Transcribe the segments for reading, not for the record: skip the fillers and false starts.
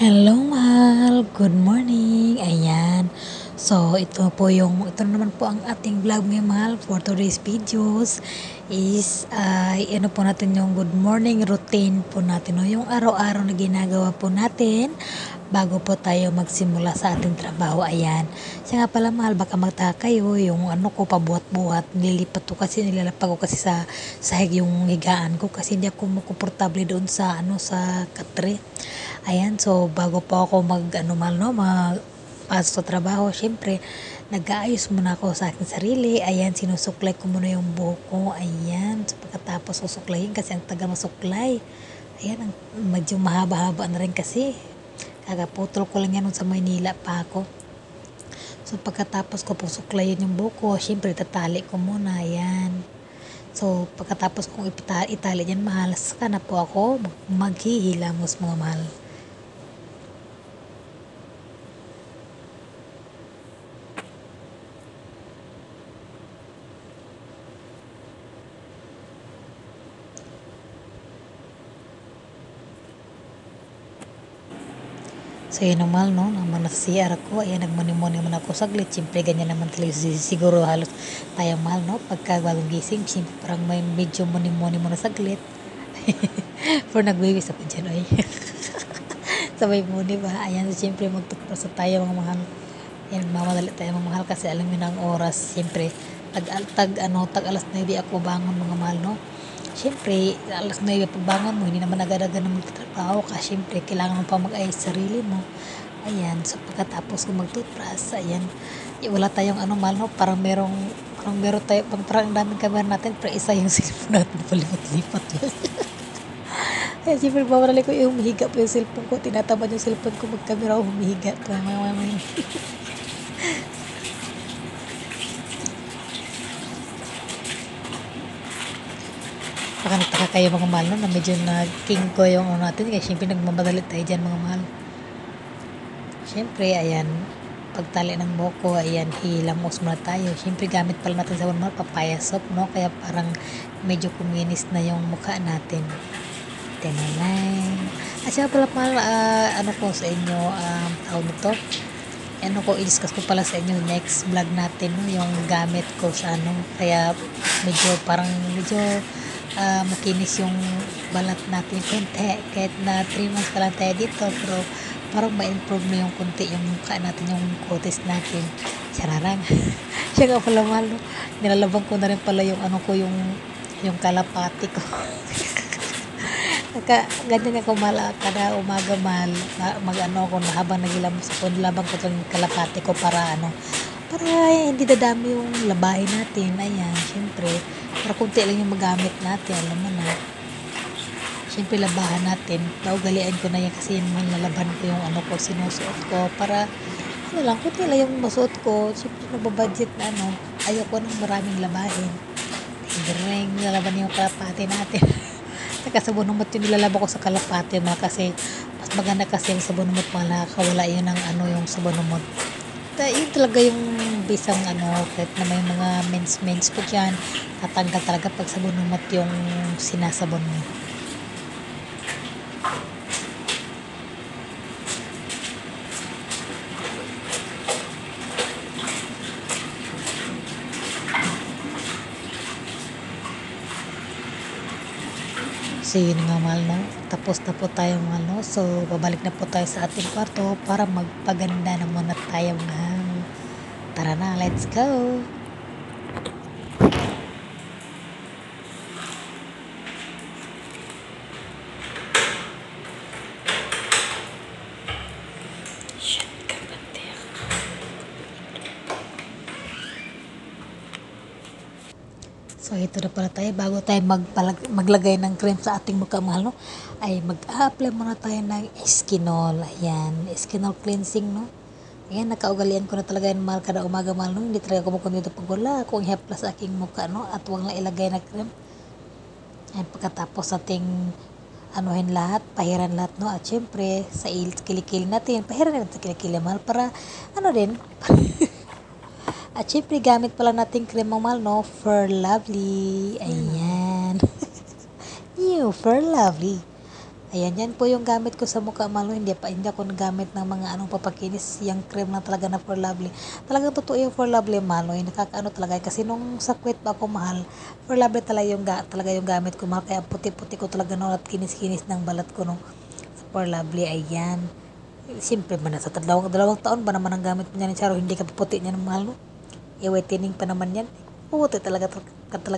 Hello, mahal. Good morning. Ayan. So, ito naman po ang ating vlog ngayon, mahal, for today's videos is, ano po natin yung good morning routine po natin, no? Yung araw-araw na ginagawa po natin bago po tayo magsimula sa ating trabaho. Ayan. Siya nga pala, mahal, baka magtaka kayo, yung ano ko, pabuhat-buhat, nilalapag ko kasi sa sahig yung higaan ko kasi hindi ako makomportable doon sa, sa katre. Ayan, so bago po ako mag-ano mal, no, magpasok sa trabaho, syempre, nag-aayos muna ako sa aking sarili. Ayan, sinusuklay ko muna yung buhok ko. Ayan, so pagkatapos susuklayin kasi ang taga masuklay. Ayan, medyo mahaba-haba na rin kasi. Kakaputol ko lang yan nung sa Maynila pa ako. So pagkatapos ko po suklayin yung buhok ko, syempre tatali ko muna. Ayan. So pagkatapos kong itali yan, mahal, saka na po ako maghihilamos, mga mahal. So yun naman, no, naman nasa CR ako, ayan, nagmuni-muni naman ako saglit. Siyempre, ganyan naman talaga siguro halos tayo, mahal, no, pagka bagong gising, siyempre parang may medyo muni-muni muna saglit. Pero nagwiwis ako dyan, ay. Sabay muni ba? Ayan, so siyempre magtutbrush tayo, mga mahal. Ayan, mamadali tayo, mga mahal, kasi alam mo na ang oras. Siyempre, tag alas 9 ako bangon, mga mahal, no. Siyempre, alas 9 pagbangon mo, hindi naman agad-agad na magtatrabaho ka. Siyempre, kailangan mo pa mag-ayos sarili mo. Ayan, so pagkatapos ko mag-toothbrush, ayan, wala tayong ano, mahal, no, parang meron tayo, parang ang daming camera natin, pero isa yung cellphone natin, palipat-lipat lang. Kaya siyempre, babalik ko yung humihiga po yung cellphone ko, tinatamad yung cellphone ko mag-camera o humihiga. Baka nagtaka kayo, mga mahal, no, na medyo na-king ko yung ano natin, kaya siyempre nagmamadali tayo dyan, mga mahal. Siyempre, ayan, pagtali ng buhok ko, ayan, hilamos muna tayo. Siyempre, gamit pala natin sa mga papaya soap, no, kaya parang medyo kuminis na yung mukha natin. Tinanay. At siya pala, mahal, ano ko sa inyo, tawag nito, ano ko, i-discuss ko pala sa inyo next vlog natin, no, yung gamit ko sa ano, kaya medyo makinis yung balat natin konti, kahit na 3 months pa lang tayo dito, pero parang ma-improve na yung konti yung mukha natin, yung kutis natin. Chararang. Siya nga pala, mahal, no, nilalabang ko na rin pala yung ano ko, yung kalapati ko. Ganyan ako, mahal, kada umaga, mahal, mag-ano ako na habang nagilamos ako, nilabang ko yung kalapati ko para para hindi dadami yung labahin natin. Ayan, syempre, para kunti lang yung magamit natin, alam mo na. Syempre, labahan natin. Naugalian ko na yan kasi yun man, lalaban ko yung ano ko, sinusuot ko para, ano lang, kunti lang yung masuot ko. Syempre, nababudget na ano, ayoko nang maraming labahin. Ring, nilalaban yung kalapati natin. Saka sa bunumot yung nilalaba ko sa kalapati, mga, kasi mas maganda kasi yung sa bunumot, mga nakakawala yun ng ano, yung sa bunumot. Yun talaga yung bisang ano, kahit na may mga mens ko dyan, tatanggal talaga pag sa bunumot yung sinasabon mo. So yun nga, mahal, no, tapos na po tayo, mahal, no, so babalik na po tayo sa ating kwarto para magpaganda na muna tayo, mahal. Tara na, let's go. So ito na pala tayo, bago tayo maglagay ng cream sa ating mukha, mahal, no, ay mag-apply muna tayo ng Eskinol. Ayan, Eskinol cleansing, no. Ayan, nakaugalian ko na talaga yan, mahal, kada umaga, mahal, no. Hindi talaga kumukuha dito pag wala akong hepla sa aking mukha, no, at huwag lang ilagay na cream. Ayan, pagkatapos ating anuhin lahat, pahiran lahat, no, at syempre sa kilikili natin, pahiran natin sa kilikili, mahal, para ano din. At syempre, gamit pala natin cream, mahal, no, For Lovely. Ayan. New For Lovely. Ayan, yan po yung gamit ko sa mukha, mahal. Hindi ako nagamit ng mga anong papakinis. Yung cream lang talaga na For Lovely. Talagang totoo yung For Lovely, mahal. Nakakaano talaga. Kasi nung sa quit pa ako, mahal, For Lovely talaga yung gamit ko, mahal. Kaya puti-puti ko talaga no, at kinis-kinis ng balat ko no, sa For Lovely. Ayan. Siyempre ba, nasa dalawang taon ba naman ang gamit mo niyan, Charo? Hindi ka puputi niyan, mahal, no? I-whitening pa naman yan. Puti talaga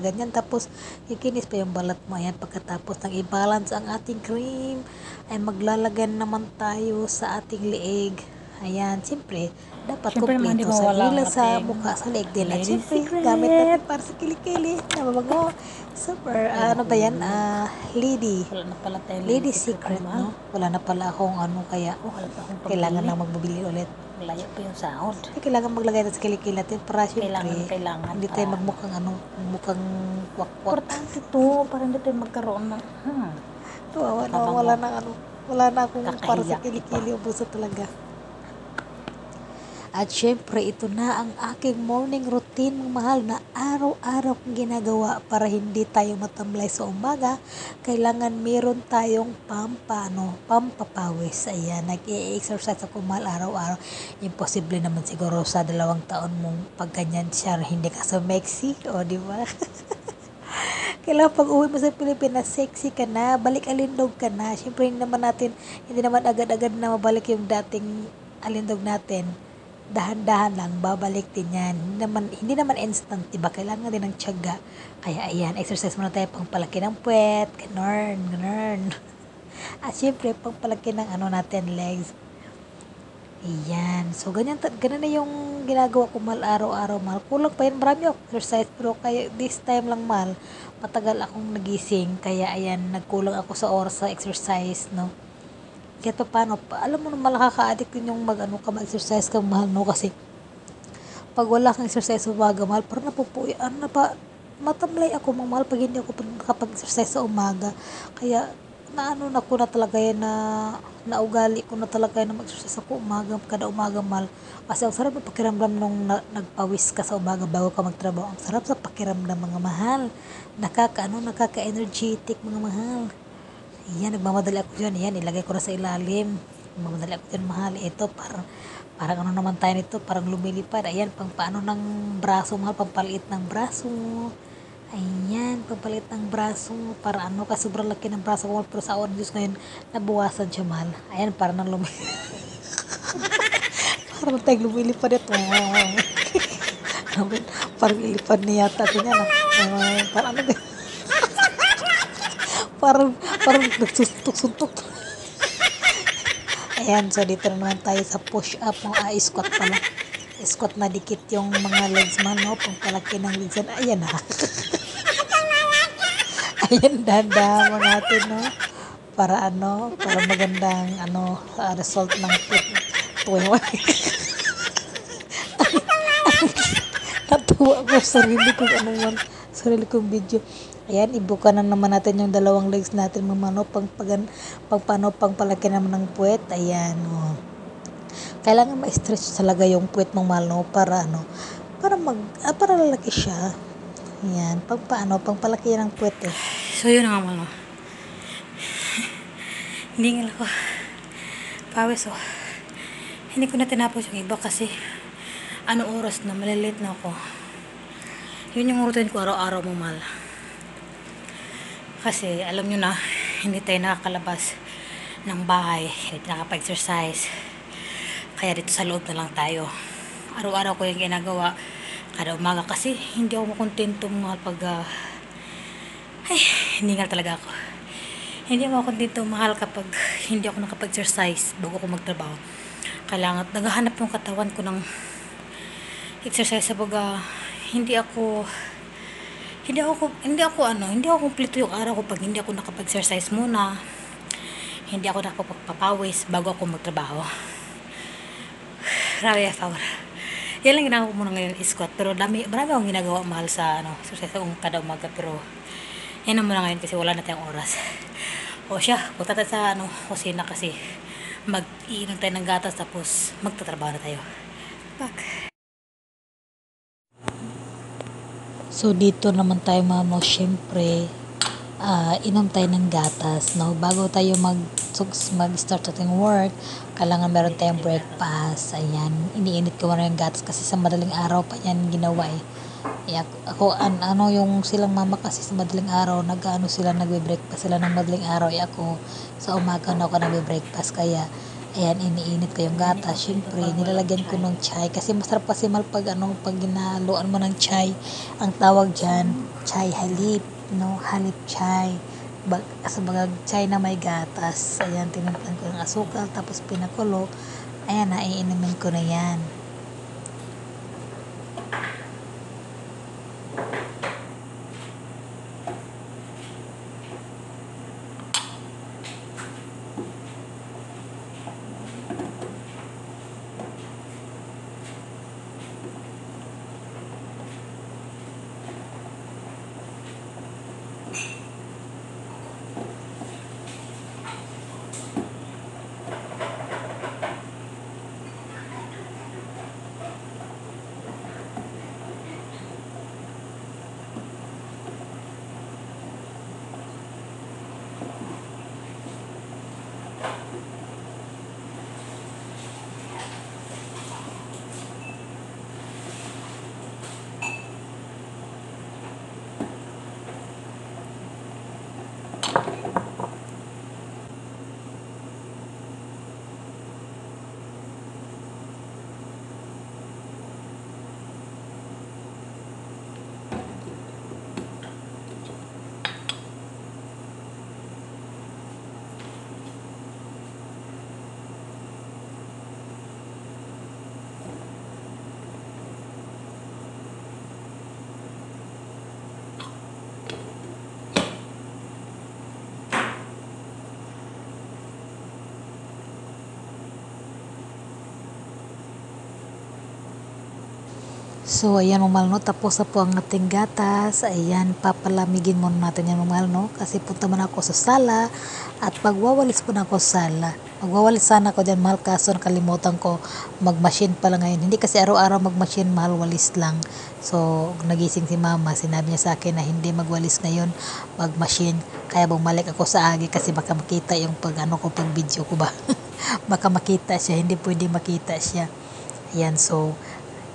niyan. Tapos, ikinis pa yung balat mo. Ayan, pagkatapos ng i-balance ang ating cream, ay maglalagay naman tayo sa ating leeg. Ayan, siyempre, dapat Siyempre naman di kumpleto sa mawala ang gila, sa ating mukha, sa leeg din. At Lady siyempre, gamit natin Secret. para sa kilikili. Nababago. Super, Ay, ano ba yan? nahulog. Lady. Wala na pala tayong Lady Lady Secret, Secret, mahal. no? Wala na pala akong ano, kaya Wala pa akong kailangan pambili. na magbabili ulit. Layo pa yung sahod. Kailangan maglagay natin sa kilikili natin para siyempre Kailangan hindi tayo magmukhang ano, mukhang wakwak. importante to para hindi tayo magkaroon ng Wala na ano, wala na akong para sa Kakahiya kilikili, ubuso talaga. At syempre, ito na ang aking morning routine, mga mahal, na araw-araw kong ginagawa para hindi tayo matamlay sa umaga. Kailangan meron tayong pampapawis. Ayan, nag-i-exercise ako, mahal, araw-araw. Imposible naman siguro sa 2 taon mong pagganyan siya, hindi ka so mexy, o di ba? Kailangan pag uwi mo sa Pilipinas, sexy ka na, balik alindog ka na. Syempre, hindi naman agad-agad na mabalik yung dating alindog natin. Dahan-dahan lang, babalik din yan. Hindi naman instant, diba? Kailangan din ng tiyaga. Kaya ayan, exercise muna tayo, pangpalaki ng puwet, ganun. At syempre, pangpalaki ng ano natin, legs. Ayan. So, ganyan na yung ginagawa ko, mahal, araw-araw, mahal. Kulang pa yun, marami ako exercise, pero kaya this time lang, mahal, matagal akong nagising. Kaya ayan, nagkulang ako sa oras sa exercise, no? Kahit pa paano, alam mo naman, nakaka-addict din yung mag-exercise ka, mahal, no? Kasi, pag wala kang exercise sa umaga, mahal, parang matamlay ako, mahal, pag hindi ako nakapag-exercise sa umaga. Kaya, naano na ko na talaga yan, na naugali ko na talaga yan na mag-exercise ako kada umaga, mahal. Kasi ang sarap ng pakiramdam nung nagpawis ka sa umaga bago ka magtrabaho. Ang sarap sa pakiramdam, mga mahal. Nakaka-energetic, mga mahal. Yan, nagmamadali ako dyan. Yan, ilagay ko na sa ilalim. Nagmamadali ako dyan, mahal. Ito, parang ano naman tayo nito, parang lumilipad. Ayan, pang paano ng braso, mahal, pampaliit ng braso. Ayan, pampaliit ng braso. Para ano, kasi sobrang laki ng braso ko, pero sa oras Diyos ngayon, nabuwasan siya, mahal. Ayan, parang nang parang tayong lumilipad ito. Parang ilipad niya yata. Ganyan, parang ano ba? Parang nagsuntok-suntok. Ayan, so dito na naman tayo sa push up, squat pala. Squat na dikit yung mga legs, man, no? Pangpalaki ng legs. Ayan na. Ayan, dahan mo natin, no? Para magandang, result ng tuwing. Natuwa ko sarili kong video. Ayan, ibuka na naman natin yung dalawang legs natin, mamano, pangpalaki naman ng puwet. Ayan, oh. Kailangan ma-stretch talaga yung puwet mong, mahal, no? Para para lalaki siya. Ayan, pangpalaki ng puwet, eh. So yun nga, mahal. Hindi nga ako pawis, oh. Hindi ko na tinapos yung iba kasi oras na, malilate na ako. Yun yung routine ko araw-araw, mo, mahal. Kasi alam nyo na, hindi tayo nakakalabas ng bahay, hindi nakapa-exercise. Kaya dito sa loob na lang tayo. Araw-araw ko yung ginagawa kada umaga kasi hindi ako makontento, mahal, pag hindi nga talaga ako. Hindi ako makontento, mahal, kapag hindi ako nakapag-exercise bago ako magtrabaho. Kailangan naghahanap yung katawan ko ng exercise sa baga. Hindi ako kumpleto yung araw ko pag hindi ako nakapag-exercise muna. Hindi ako nakapagpapawis bago ako magtrabaho. Grabe, power. Yan lang ginagawa ko muna ngayon, squat. Pero marami akong ginagawa, mahal, sa exercise kung kada umaga. Pero yan na muna ngayon kasi wala na tayong oras. O siya, punta tayo sa kusina kasi mag-iinom tayo ng gatas tapos magtatrabaho na tayo. Back. So, dito naman tayo, mamo, syempre, inom tayo ng gatas, no? Bago tayo mag-start ating work, kailangan meron tayong breakfast. Ayan, iniinit ko muna yung gatas kasi sa madaling araw pa yan ginawa eh. Ako, ano yung silang mama kasi sa madaling araw, nagbe-breakfast sila ng madaling araw. Ako, sa umaga na ako nagbe-breakfast, kaya ayan, iniinit ko yung gatas. Syempre, nilalagyan ko ng chai kasi masarap kasi pag ginaluan mo ng chai, ang tawag dyan, chai halip, no? Halip chai. Sa bagag chai na may gatas. Ayan, tinimplan ko ng asukal, tapos pinakulo. Ayan, naiinumin ko na yan. So, ayan mga mahal, no? Tapos na po ang ating gatas. Ayan, papalamigin muna natin yan mga mahal, no? Kasi punta muna ako sa sala at magwawalis po na ako sa sala. Magwawalis sana ako dyan mahal, kaso nakalimutan ko mag-machine pala ngayon. Hindi kasi araw-araw mag-machine mahal, walis lang. So, nagising si mama, sinabi niya sa akin na hindi magwalis ngayon, mag-machine. Kaya bumalik ako sa agi kasi baka makita yung pag video ko ba. Baka makita siya, hindi pwede makita siya. Ayan, so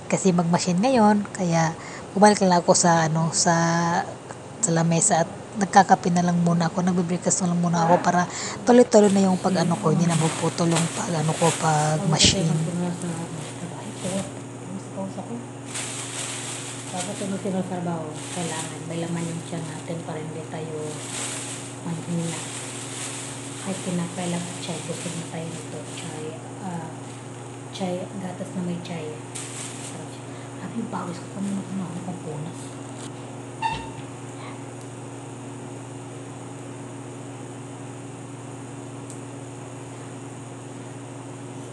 kasi mag-machine ngayon, kaya bumalik lang ako sa sa lamesa at nagkakape na lang muna ako, nagbe-breakfast na lang muna ako para tuloy-tuloy na yung pag ko, hindi na mapuputol yung pag machine. Dapat tuloy-tuloy sa trabaho, kailangan may laman yung tiyan natin para hindi tayo manhina. Kahit kinakailang chai, busog na tayo nito. Chai, gatas na may chai. Sabi yung pawis ko pa naman kung punas.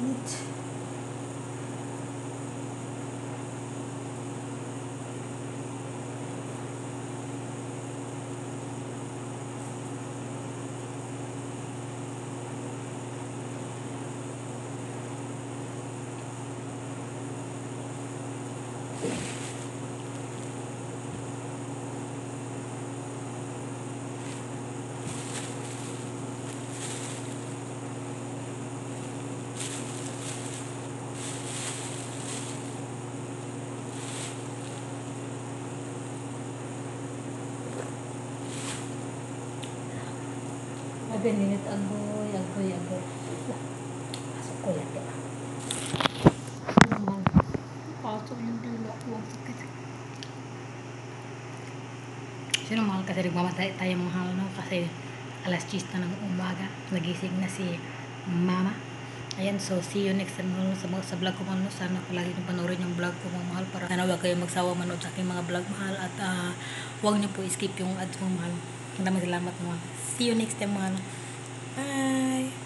Heat. Ninit agoy. Pasok ko yan, diba? Pasok yung dilo ko. Ang sakit. Sino mahal kasi nagmamatay tayo mahal, no? Kasi alas 10 na ng umaga. Nagising na si mama. Ayan, so see you next time sa vlog ko mahal. Sana palagi nyo panoorin yung vlog ko mga mahal. Para sana huwag kayo magsawa manood sa aking mga vlog mahal. At huwag nyo po skip yung ads mga mahal. Maraming salamat mga. See you next time mga. Bye!